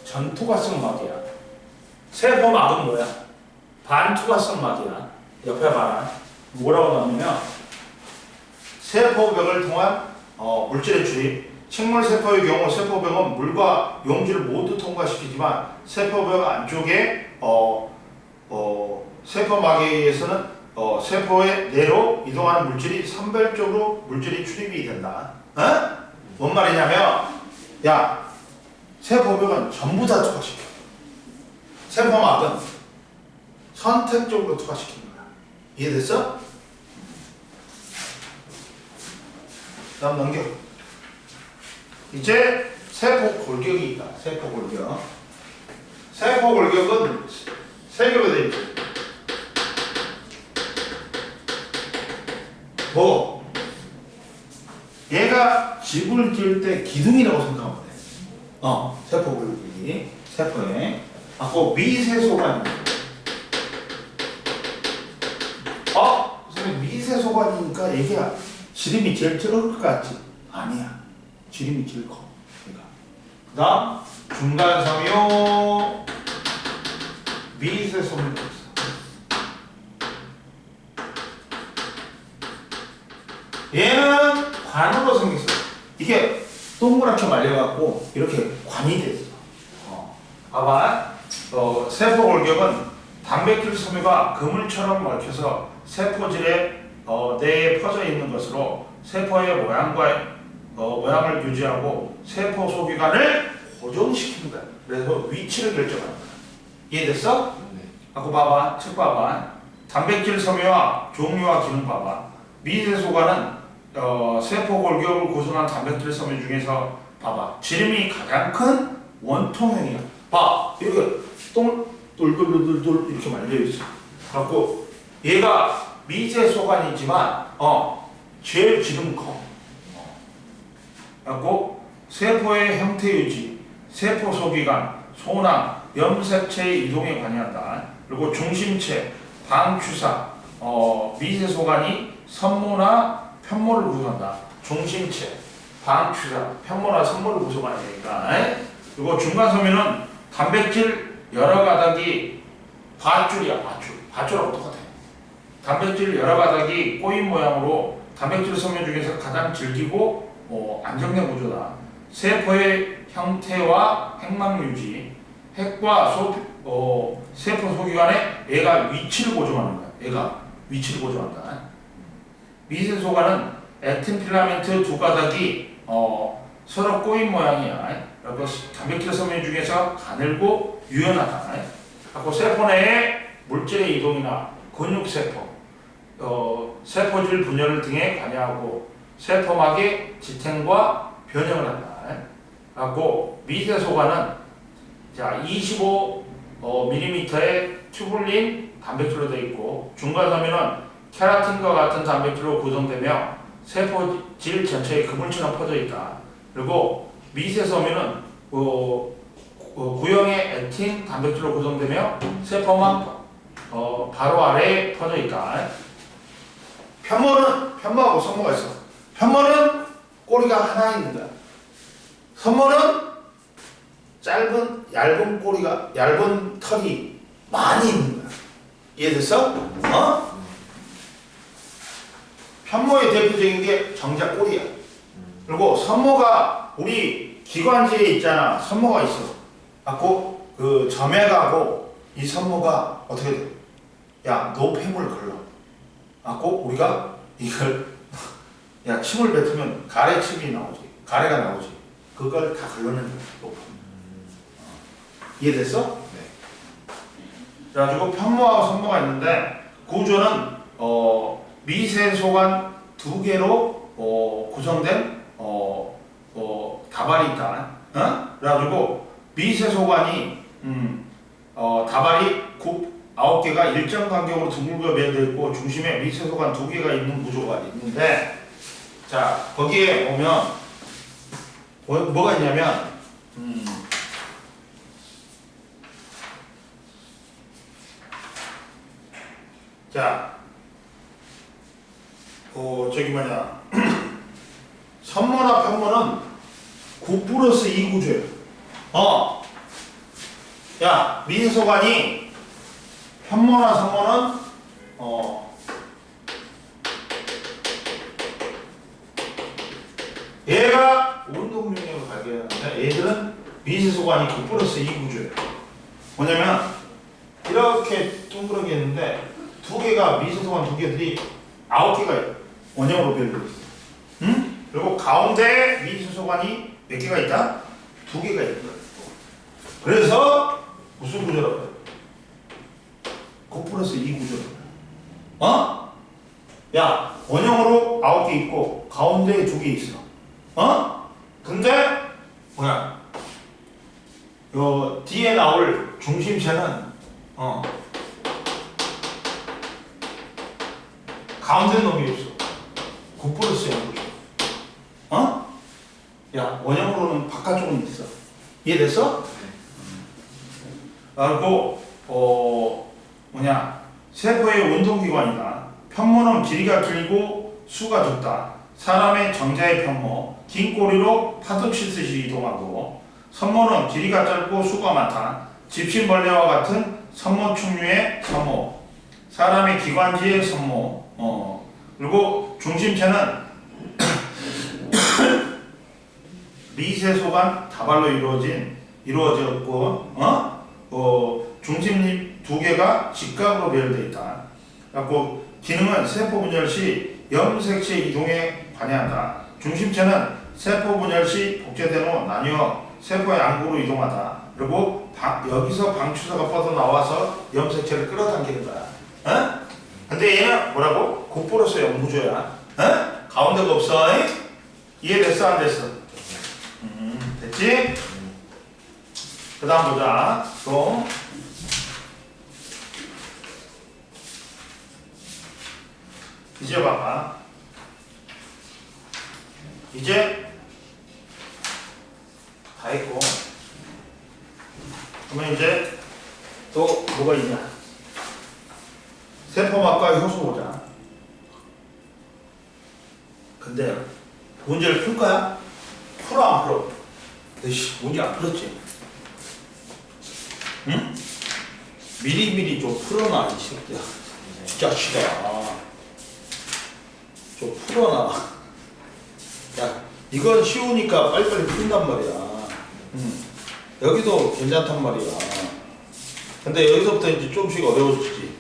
전투가성 막이야. 세포막은 뭐야? 반투가성 막이야. 옆에 봐라. 뭐라고 나오냐면 세포벽을 통한 물질의 출입. 식물 세포의 경우 세포벽은 물과 용질을 모두 통과시키지만 세포벽 안쪽에 세포막에 의해서는 세포의 내로 이동하는 물질이 선별적으로 물질이 출입이 된다. 뭔 말이냐면 야 세포벽은 전부 다 투과시켜. 세포막은 선택적으로 투과시키는 거야. 이해됐어? 다음 넘겨. 이제 세포 골격이 있다. 세포 골격. 세포 골격은 세 개로 되어 있지. 뭐? 얘가 집을 지을 때 기둥이라고 생각하면 돼. 세포 골격이 세포에. 미세소관. 선생님 미세소관이니까 얘가 지름이 제일 적을 것 같지? 아니야. 지름이 제일 커. 그 다음 중간섬유 미세소관이 있어. 얘는 관으로 생겼어. 이게 동그랗게 말려갖고 이렇게 관이 됐어. 봐봐. 세포 골격은 단백질 섬유가 그물처럼 얽혀서 세포질에 내에 퍼져 있는 것으로 세포의 모양을 유지하고 세포 소기관을 고정시킨다. 그래서 위치를 결정한다. 이해됐어?
네.
아까 봐봐. 책 봐봐. 단백질 섬유와 종류와 기능 봐봐. 미세소관은 세포 골격을 구성한 단백질 섬유 중에서 봐봐. 지름이 가장 큰 원통형이야. 봐. 이렇게 돌돌돌돌 이렇게 말려있어. 그래갖고 얘가 미세소관이지만 제일 지름 커. 그래갖고 세포의 형태 유지, 세포 소기관, 소낭, 염색체의 이동에 관여한다. 그리고 중심체, 방추사, 미세소관이 선모나 편모를 구성한다. 중심체, 방추사, 편모나 선모를 구성하니까. 그리고 중간섬유는 단백질 여러 가닥이 밧줄이야. 밧줄하고 똑같아. 단백질 여러 가닥이 꼬인 모양으로 단백질 섬유 중에서 가장 질기고 안정된 구조다. 세포의 형태와 핵막 유지, 핵과 세포 소기관에 얘가 위치를 보정하는 거야. 얘가 위치를 보정한다. 미세소관은 액틴 필라멘트 두 가닥이 서로 꼬인 모양이야. 그리고 단백질 섬유 중에서 가늘고 유연하다. 그리고 세포 내에 물질의 이동이나 근육세포, 세포질 분열 등에 관여하고 세포막의 지탱과 변형을 한다. 그리고 미세소관은 25mm의 튜블린 단백질로 되어 있고 중간섬유는 케라틴과 같은 단백질로 구성되며 세포질 전체에 그물처럼 퍼져 있다. 그리고 미세섬유는 구형의 액틴 단백질로 구성되며 세포막 바로 아래에 퍼져 있다. 편모하고 선모가 있어. 편모는 꼬리가 하나 있는 거야. 선모는 얇은 털이 많이 있는 거야. 이해됐어? 편모의 대표적인 게 정작 꼬리야. 그리고 선모가 우리 기관지에 있잖아. 선모가 있어. 갖고 그 점액하고 이 산모가 어떻게 돼? 야, 노폐물 걸러. 아, 꼭 우리가 이걸 야, 침을 뱉으면 가래침이 나오지. 가래가 나오지. 그걸 다 걸러내는 거야. 노폐물. 이해됐어?
네.
그래가지고 편모하고 산모가 있는데 구조는 미세소관 두 개로 구성된 다발이 있다. 그래가지고 미세소관이 다발이 9개가 일정 간격으로 둥글게 매여져 있고 중심에 미세소관 2개가 있는 구조가 있는데, 자 거기에 보면 뭐가 있냐면 자 저기 뭐냐 선모나 편모는 9 플러스 2 구조예요. 야, 미세소관이 편모나 선모는 얘가 운동능력을 발견하는데 얘들은 미세소관이 9 플러스 2 구조예요. 뭐냐면 이렇게 둥그렇게 있는데 2개가 미세소관 2개들이 9개가 원형으로 배열되어 있어요. 그리고 가운데 미세소관이 몇 개가 있다? 2개가 있는 거예요. 그래서 무슨 구조라고 해요? 9 플러스 2 구조라고. 야, 원형으로 9개 있고 가운데에 2개 있어. 근데 뭐야? 요 뒤에 나올 중심체는 가운데 놈이 없어. 9 플러스 0 구조. 야, 원형으로는 바깥쪽은 있어. 이해됐어? 그리고 세포의 운동기관이다. 편모는 길이가 길고 수가 적다. 사람의 정자의 편모, 긴 꼬리로 파도 치듯이 이동하고, 선모는 길이가 짧고 수가 많다. 집신벌레와 같은 선모충류의 선모, 사람의 기관지의 선모. 그리고 중심체는 미세소관 다발로 이루어졌고, 중심립 2개가 직각으로 배열되어 있다. 그리고 기능은 세포 분열 시 염색체 이동에 관여한다. 중심체는 세포 분열 시 복제된 후 나뉘어 세포의 안구로 이동하다. 그리고 여기서 방추사가 뻗어나와서 염색체를 끌어당기는 거야. 근데 얘는 뭐라고? 9 플러스 0 구조야. 가운데가 없어. 이해됐어? 안 됐어? 됐지? 그 다음 보자. 또 이제 봐봐. 이제 다 했고, 그러면 이제 또 뭐가 있냐? 세포막과 효소 보자. 근데 문제를 풀 거야? 풀어 안 풀어? 문제 안 풀었지? 응? 미리미리 좀 풀어놔, 이 새끼야. 진짜 싫어. 좀 풀어놔. 야, 이건 쉬우니까 빨리빨리 푼단 말이야. 여기도 괜찮단 말이야. 근데 여기서부터 이제 조금씩 어려워지지.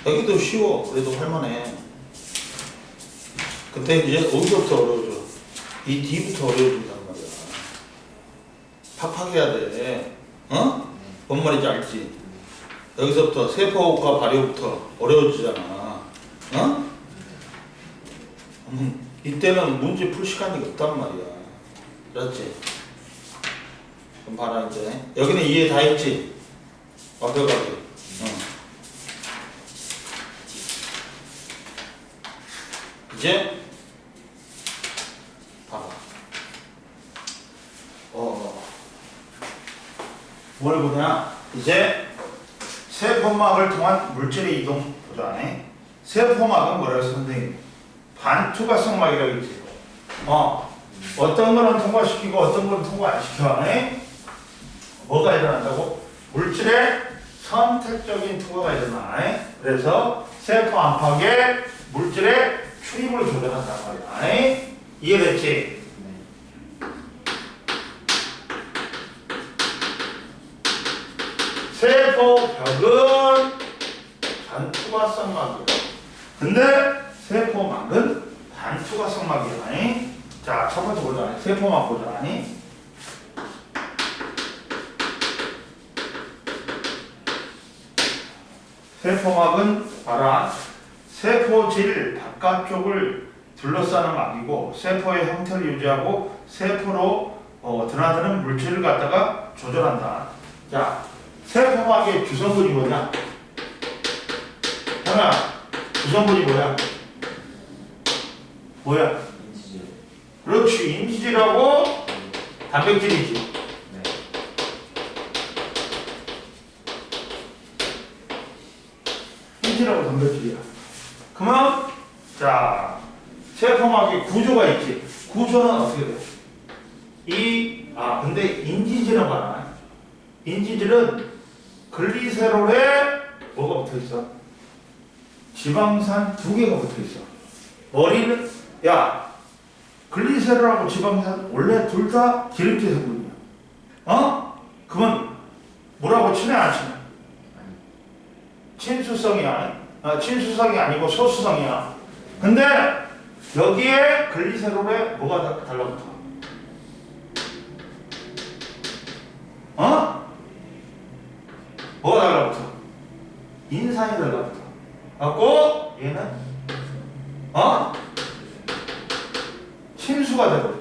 여기도 쉬워. 그래도 할만해. 근데 이제 여기서부터 어려워져. 이 뒤부터 어려워진단 말이야. 팍팍 해야 돼. 뭔 말인지 알지? 여기서부터 세포과 발효부터 어려워지잖아. 이때는 문제 풀 시간이 없단 말이야. 그렇지? 그럼 봐라 이제. 여기는 이해 다 했지? 완벽하게. 이제 봐봐. 뭘 보냐? 이제 세포막을 통한 물질의 이동 보자. 세포막은 뭐라 했어 선생님? 반투과성막이라고 했지. 어떤 거는 통과시키고 어떤 거는 통과 안 시켜. 뭐가 일어난다고? 물질의 선택적인 투과가 일어나. 그래서 세포 안팎에 물질의 출입을 조절한단 말이야. 이해됐지? 세포벽은 단투과성막이야. 근데 세포막은 단투과성막이야. 자, 첫 번째 보자. 세포막 보자. 세포막은 봐라. 세포질 바깥쪽을 둘러싸는 막이고 세포의 형태를 유지하고 세포로 드나드는 물질을 갖다가 조절한다. 자, 세포막의 주성분이 뭐냐? 하나, 주성분이 뭐야? 뭐야?
인지질.
그렇지, 인지질하고 단백질이지.
네.
인지질하고 단백질이야. 그러면 자, 세포막의 구조가 있지. 구조는 어떻게 돼? 근데 인지질은 봐라. 인지질은 글리세롤에 뭐가 붙어 있어? 지방산 2개가 붙어 있어. 머리는 글리세롤하고 지방산 원래 둘 다 기름기 성분이야. 그러면 뭐라고 친해 안 친해? 친수성이야. 친수성이 아니고 소수성이야. 근데 여기에 글리세롤에 뭐가 달라붙어? 뭐가 달라붙어? 인산이 달라붙어. 갖고 얘는 친수가 되거든.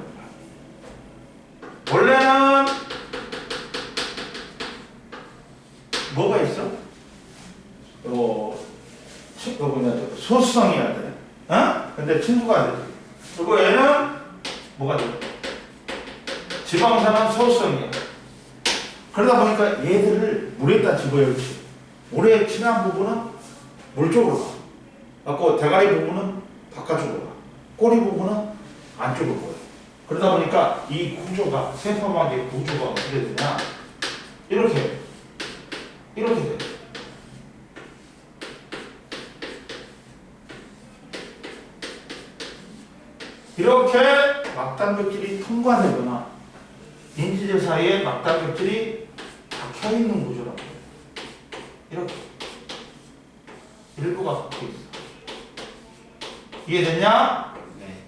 원래는 뭐가 있어? 소수성이어야 돼. 근데 친수가 돼. 그리고 얘는 뭐가 돼? 지방산은 소수성이야. 그러다 보니까 얘들을 물에다 집어넣지. 물에 친한 부분은 물 쪽으로 가. 갖고 대가리 부분은 바깥쪽으로 가. 꼬리 부분은 안쪽으로 가. 그러다 보니까 이 구조가, 세포막의 구조가 어떻게 되냐? 이렇게 돼. 이렇게 막단백질이 통과되거나 인지질 사이에 막단백질이 박혀있는 구조라고 해요. 이렇게 일부가 박혀있어. 이해됐냐?
네.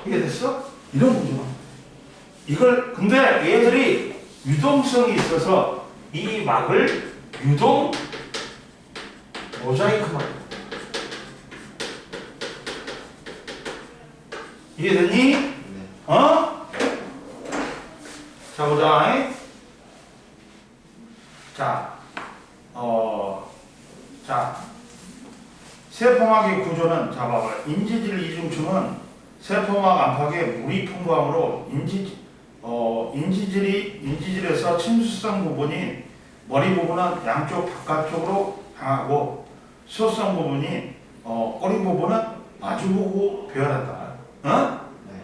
이해됐어? 이런 구조야. 이걸 근데 얘들이 유동성이 있어서 이 막을 유동 모자이크 막. 이해됐니?
네.
자, 보자. 자, 세포막의 구조는, 자, 봐봐. 인지질 이중층은 세포막 안팎에 물이 풍부하므로 인지질에서 침수성 부분이 머리 부분은 양쪽 바깥쪽으로 향하고 소수성 부분이 꼬리 부분은 마주보고 배열한다.
네.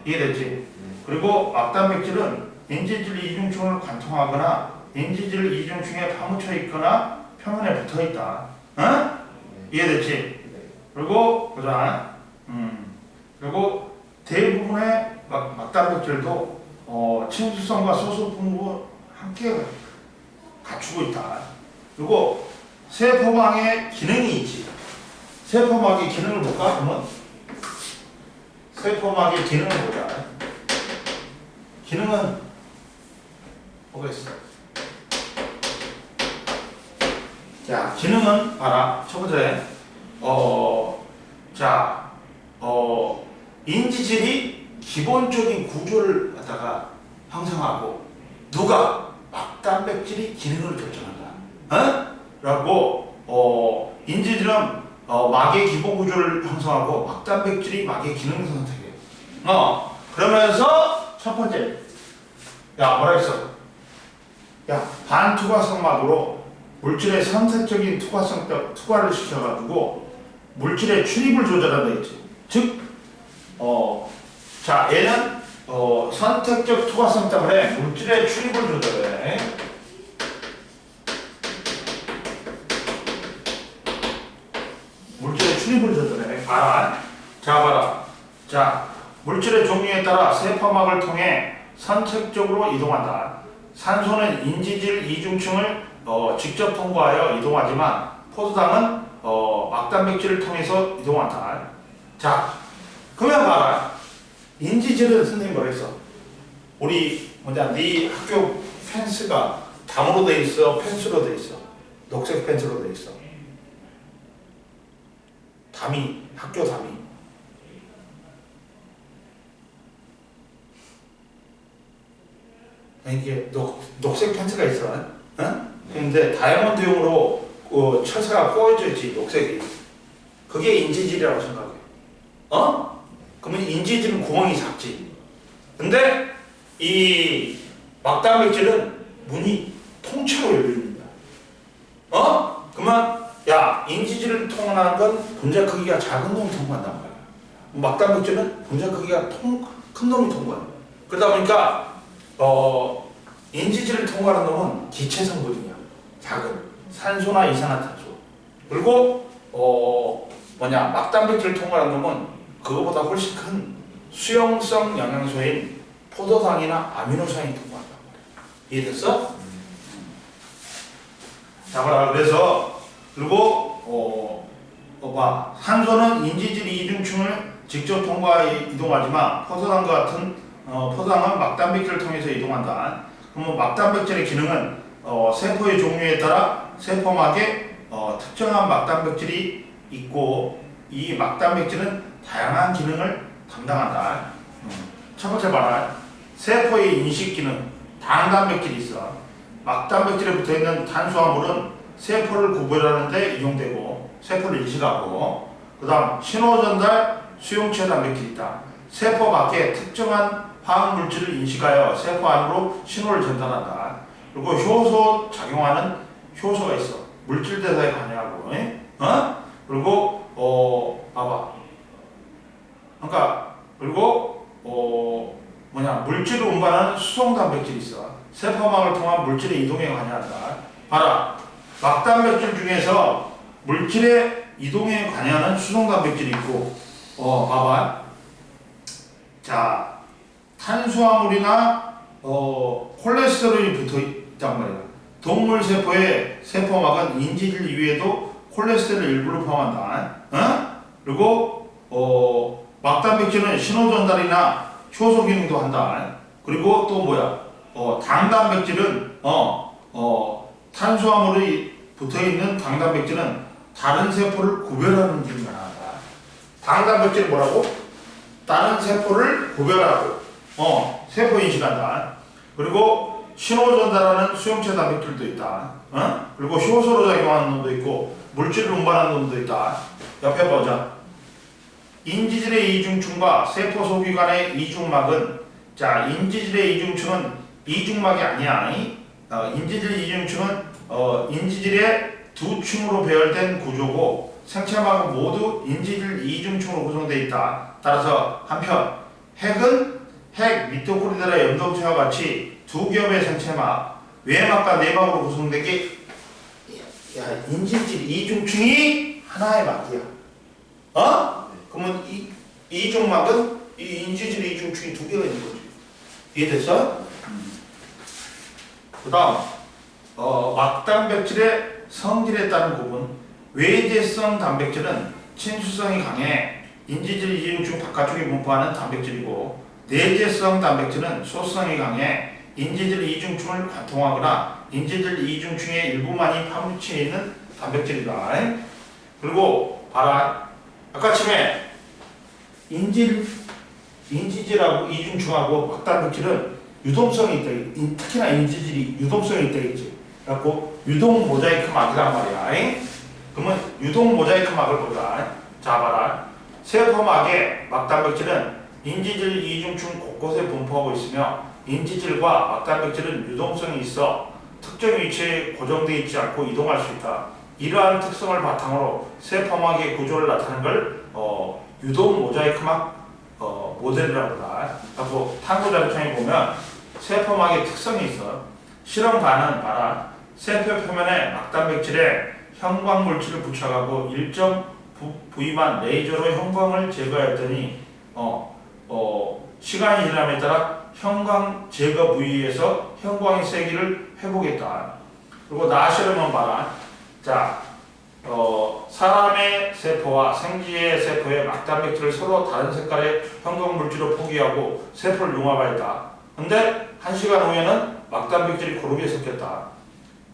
이해됐지?
네.
그리고 막단백질은 인지질 이중층을 관통하거나 인지질 이중층에 파묻혀 있거나 표면에 붙어 있다.
네.
이해됐지?
네.
그리고 보자. 그리고 대부분의 막단백질도 침수성과 소수 분부 함께 갖추고 있다. 그리고 세포막의 기능이 있지. 세포막의 기능을 볼까? 그러면 세포막의 기능을 보자. 기능은 뭐가 있어? 자, 기능은 봐라. 첫 번째, 인지질이 기본적인 구조를 갖다가 형성하고 누가 막단백질이 기능을 결정한다. 라고 인지질은 막의 기본 구조를 형성하고 막단백질이 막의 기능을 선택해. 그러면서 첫 번째, 뭐라 했어? 반투과성막으로 물질의 선택적인 투과를 시켜가지고 물질의 출입을 조절한다 했지. 즉, 얘는 선택적 투과성 때문에 물질의 출입을 조절해. 물질의 출입을 조절해. 봐라. 자, 봐라. 자, 물질의 종류에 따라 세포막을 통해 선택적으로 이동한다. 산소는 인지질 이중층을 직접 통과하여 이동하지만 포도당은 막단백질을 통해서 이동한다. 자, 그러면 봐라. 인지질은 선생님 뭐랬어? 우리 네 학교 펜스가 담으로 돼 있어, 펜스로 돼 있어, 녹색 펜스로 돼 있어. 담이, 학교 담이. 이게 녹색 펜스가 있어. 어? 근데 다이아몬드용으로 철사가 꼬여져 있지, 녹색이. 그게 인지질이라고 생각해. 그러면 인지질은 구멍이 작지. 근데 이 막단백질은 문이 통째로 열립니다. 그러면 인지질을 통과하는 건 분자 크기가 작은 놈이 통과한단 말이야. 막단백질은 분자 크기가 큰 놈이 통과해. 그러다 보니까 인지질을 통과하는 놈은 기체 성분이야. 작은 산소나 이산화탄소. 그리고 막단백질을 통과하는 놈은 그거보다 훨씬 큰 수용성 영양소인 포도당이나 아미노산이 통과한단 말이야. 이해됐어? 자, 봐라. 그래서 그리고 산소는 인지질 이중층을 직접 이동하지만 포도당과 같은 포도당은 막단백질을 통해서 이동한다. 그러면 막단백질의 기능은 세포의 종류에 따라 세포막에 특정한 막단백질이 있고 이 막단백질은 다양한 기능을 담당한다. 첫 번째 봐라. 세포의 인식 기능, 당단백질이 있어. 막단백질에 붙어있는 탄수화물은 세포를 구별하는 데 이용되고 세포를 인식하고, 그 다음 신호전달 수용체 단백질이 있다. 세포 밖에 특정한 화학물질을 인식하여 세포 안으로 신호를 전달한다. 그리고 효소 작용하는 효소가 있어. 물질 대사에 관여하고. 그리고 봐봐. 그리고 물질을 운반하는 수송 단백질이 있어. 세포막을 통한 물질의 이동에 관여한다. 봐라. 막단백질 중에서 물질의 이동에 관여하는 수송 단백질이 있고, 봐봐. 자, 탄수화물이나 콜레스테롤이 붙어 있단 말이야. 동물 세포의 세포막은 인지질 이외에도 콜레스테롤 일부를 포함한다. 그리고 막단백질은 신호 전달이나 효소 기능도 한다. 그리고 또 당단백질은 탄수화물이 붙어있는 당단백질은 다른 세포를 구별하는 기능을 한다. 당단백질은 뭐라고? 다른 세포를 구별하고 세포 인식한다. 그리고 신호 전달하는 수용체 단백질도 있다. 그리고 효소로 작용하는 놈도 있고 물질을 운반하는 놈도 있다. 옆에 보자. 인지질의 이중층과 세포 소기 간의 이중막은, 자, 인지질의 이중층은 이중막이 아니야. 인지질 이중층은 인지질의 두 층으로 배열된 구조고 생체막은 모두 인지질 이중층으로 구성되어 있다. 따라서 한편 핵은 핵 미토콘드리아 염동체와 같이 두 겹의 생체막, 외막과 내막으로 구성되게 인지질 이중층이 하나의 막이야. 그러면 이 이중막은 이 인지질 이중층이 두 개가 있는 거지. 이해됐어? 그 다음 막단백질의 성질에 따른 구분. 외제성 단백질은 친수성이 강해 인지질 이중층 바깥쪽에 분포하는 단백질이고, 내재성 단백질은 소성이 강해 인지질 이중층을 관통하거나 인지질 이중층의 일부만이 파묻혀 있는 단백질이다. 그리고 봐라. 아까 처음에 인지질하고 이중층하고 막단백질은 유동성이 있다. 특히나 인지질이 유동성이 있다 했지. 그래갖고 유동 모자이크 막이란 말이야. 그러면 유동 모자이크 막을 보자. 자, 봐라. 세포막의 막단백질은 인지질 이중층 곳곳에 분포하고 있으며 인지질과 막단백질은 유동성이 있어 특정 위치에 고정되어 있지 않고 이동할 수 있다. 이러한 특성을 바탕으로 세포막의 구조를 나타내는 걸 유동 모자이크 막 모델이라고 한다. 그리고 탐구 자료창에 보면 세포막의 특성이 있어. 실험관은 봐라. 세포 표면에 막단백질에 형광 물질을 부착하고 일정 부위만 레이저로 형광을 제거했더니 시간이 지남에 따라 형광 제거 부위에서 형광의 세기를 회복했다. 그리고 나시르만 봐라. 자, 사람의 세포와 생쥐의 세포의 막단백질을 서로 다른 색깔의 형광 물질로 포기하고 세포를 융합하였다. 근데 1시간 후에는 막단백질이 고르게 섞였다.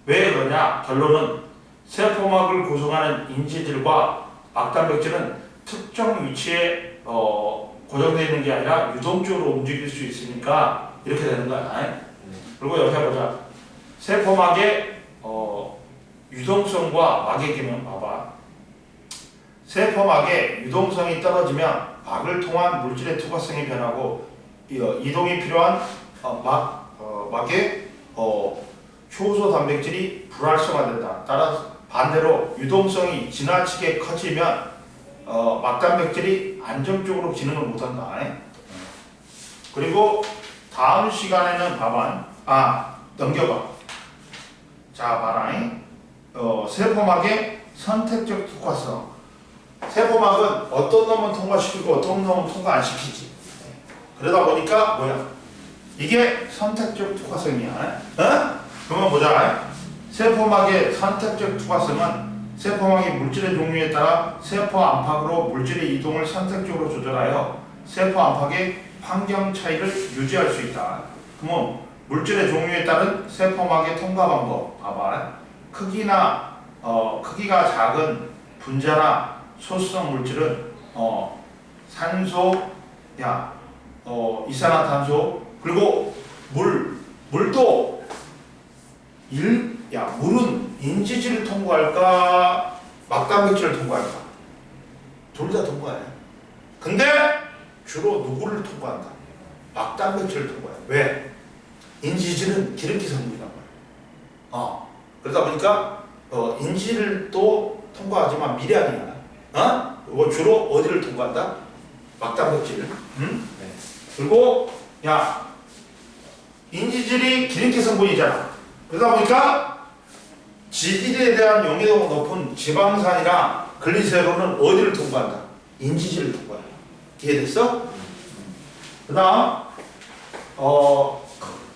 왜 그러냐? 결론은 세포막을 구성하는 인지질과 막단백질은 특정 위치에 고정되어 있는 게 아니라 유동적으로 움직일 수 있으니까 이렇게 되는 거야. 그리고 옆에 보자. 세포막의 유동성과 막의 기능 봐봐. 세포막의 유동성이 떨어지면 막을 통한 물질의 투과성이 변하고 이동이 필요한 막의 효소 단백질이 불활성화된다. 따라서 반대로 유동성이 지나치게 커지면 막단백질이 안정적으로 기능을 못한다. 그리고 다음 시간에는 봐봐. 넘겨봐. 자, 봐라. 세포막의 선택적 특화성. 세포막은 어떤 놈은 통과시키고 어떤 놈은 통과 안 시키지. 그러다 보니까 뭐야? 이게 선택적 특화성이야. 그러면 보자. 세포막의 선택적 특화성은 세포막이 물질의 종류에 따라 세포 안팎으로 물질의 이동을 선택적으로 조절하여 세포 안팎의 환경 차이를 유지할 수 있다. 그러면 물질의 종류에 따른 세포막의 통과 방법 봐봐. 크기가 작은 분자나 소수성 물질은 산소, 이산화탄소, 그리고 물도 물은 인지질을 통과할까 막단백질을 통과할까? 둘 다 통과해. 근데 주로 누구를 통과한다? 막단백질을 통과해. 왜? 인지질은 기름기 성분이란 말이야. 그러다 보니까 인지질을 또 통과하지만 미량이야. 이거 주로 어디를 통과한다? 막단백질. 응? 네. 그리고 인지질이 기름기 성분이잖아. 그러다 보니까 지질에 대한 용해도가 높은 지방산이랑 글리세롤은 어디를 통과한다? 인지질을 통과해. 이해됐어? 그 다음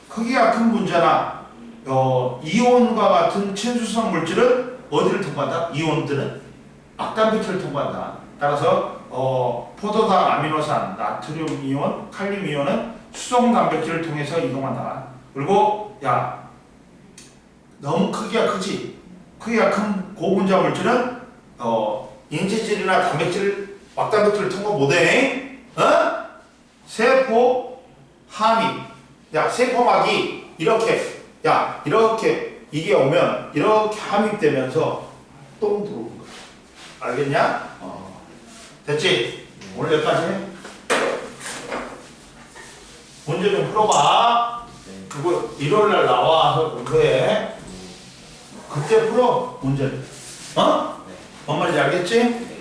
크기가 큰 분자나 이온과 같은 친수성 물질은 어디를 통과한다? 이온들은 막단백질을 통과한다. 따라서 포도당 아미노산, 나트륨 이온, 칼륨 이온은 수성 단백질을 통해서 이동한다. 그리고 너무 크기가 크지? 크기가 큰 고분자 물질은 인지질이나 단백질, 막단백질을 통과 못해. 세포 함이 세포막이 이렇게 이게 오면 이렇게 함입되면서 똥 들어오는 거야. 알겠냐? 됐지? 오늘 여기까지. 문제 좀 풀어봐. 그리고 일요일날 나와서 공부해. 그때 풀어 문제를. 뭔 말인지 알겠지?